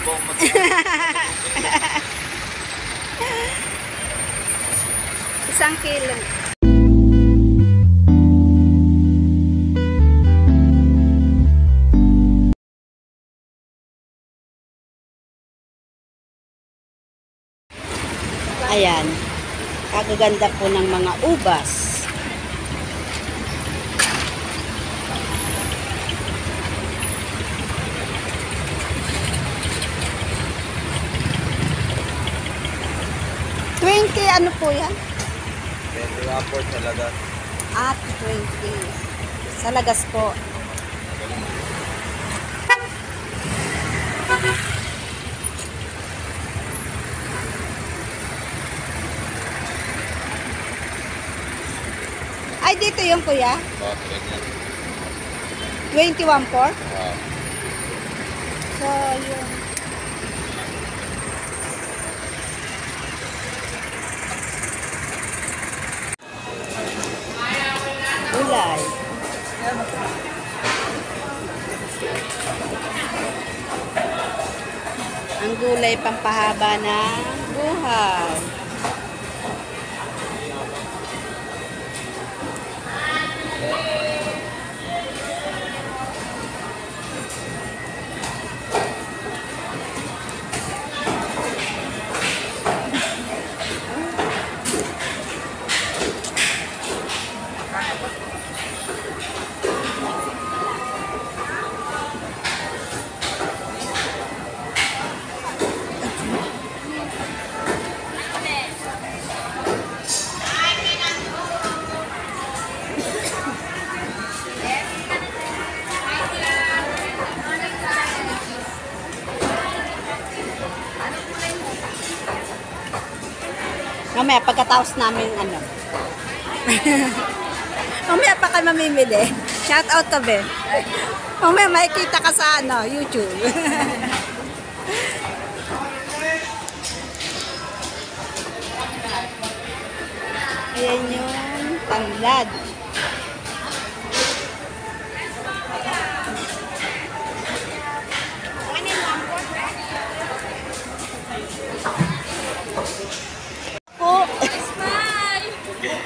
buong mag Isang kilo. Ayan. Kagaganda po ng mga ubas. Ano po yan? 21 po sa lagas. At 20. Sa lagas po. Ay, dito yung kuya? Bakit yan? 21 po? Wow. So, yun. Gulay. Ang gulay pampahaba ng buhay. Mamaya, pagkatapos namin, ano. Mamaya pa kayo mamimili. Shout out ka, be. Mamaya, makikita ka sa, ano, YouTube. Ayan yung tanglad.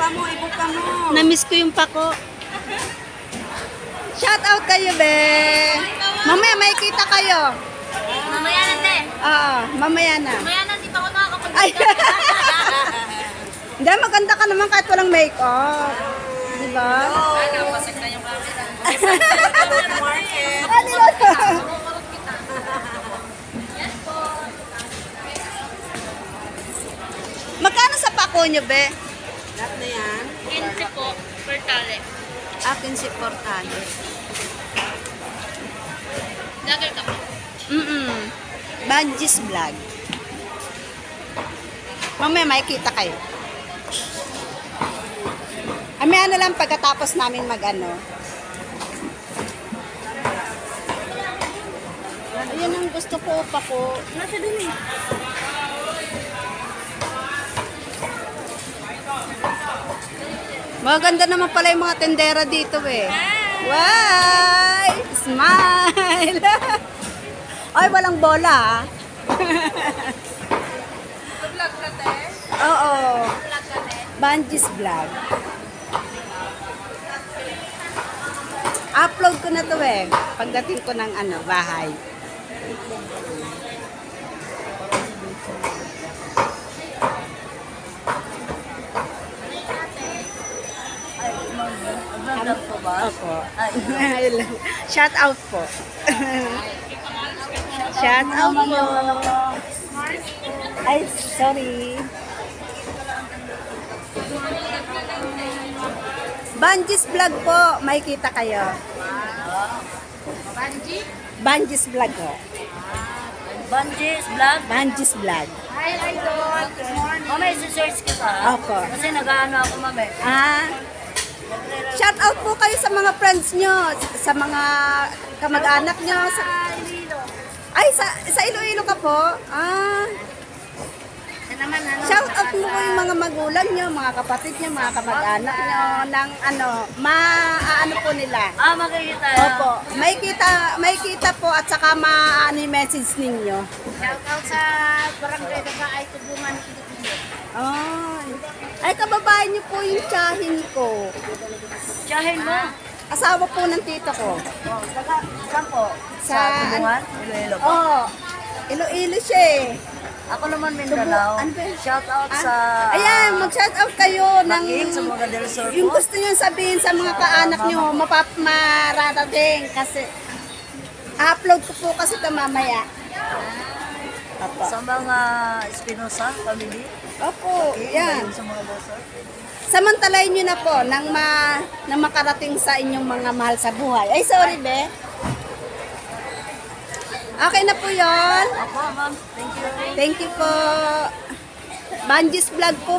Ibuka mo. Namiss ko yung pako. Shout out kayo, be. Mamaya makikita kayo. Mamaya na, te. Mamaya na. Mamaya na, di pa ako nakakapag- Ay. Hindi, maganda ka naman kahit walang makeup. Diba? Napasag na yung camera. Magkano sa pako nyo, be? Lahat na yan? 15 po, per tali. Akin si Portale. Lager ka po. Banjis vlog. Mamaya makikita kayo. May ano lang pagkatapos namin mag-ano. Ayun ang gusto ko pa ko. Nasa dun eh. Maganda naman pala yung mga tendera dito eh. Why? Smile! Ay, walang bola ah. Vlog ka, te? Oo. Vlog ka, te? Banjis vlog. Upload ko na to eh. Pagdating ko ng ano, bahay. Vlog po ba? Opo. Shout out po. Shout out po. Ay, sorry. Banjis vlog po. Makikita kayo. Banji? Banjis vlog po. Banji's vlog? Banjis vlog. Hi, Idol. Good morning. Mamaya, search kita. Opo. Kasi nag-ano ako, mame. Shout out po kayo sa mga friends nyo, sa mga kamag-anak nyo. Ay, sa Iloilo ka po? naman, ano? Shout out mo po yung mga magulang nyo, mga kapatid nyo, mga kamag-anak nyo, ng ano, ano po nila. Makikita. Opo, may kita po at saka ma-ano yung message ninyo. Shout out sa barangay na ay tubungan. Ay, kababae nyo po yung tiyahin ko. Tiyahin mo. Asawa po ng tito ko. Saan po? Sa tubungan? Iloilo po. Oo, Iloilo siya eh. Ako naman Mindanao. Ano ba yun? Shout out sa... Ayan, mag-shout out kayo ng Baking sa mga del Sur yung po. gusto nyo sabihin sa mga kaanak nyo, mararating kasi upload ko po kasi ito mamaya. Opo. Sa mga Espinosa family. Opo, yan. Sa mga Losar. Samantalayin nyo na po nang makarating sa inyong mga mahal sa buhay. Ay, sorry, be. Okay na po yon. Opo, ma'am. Thank you. Thank you po. Banjis vlog po.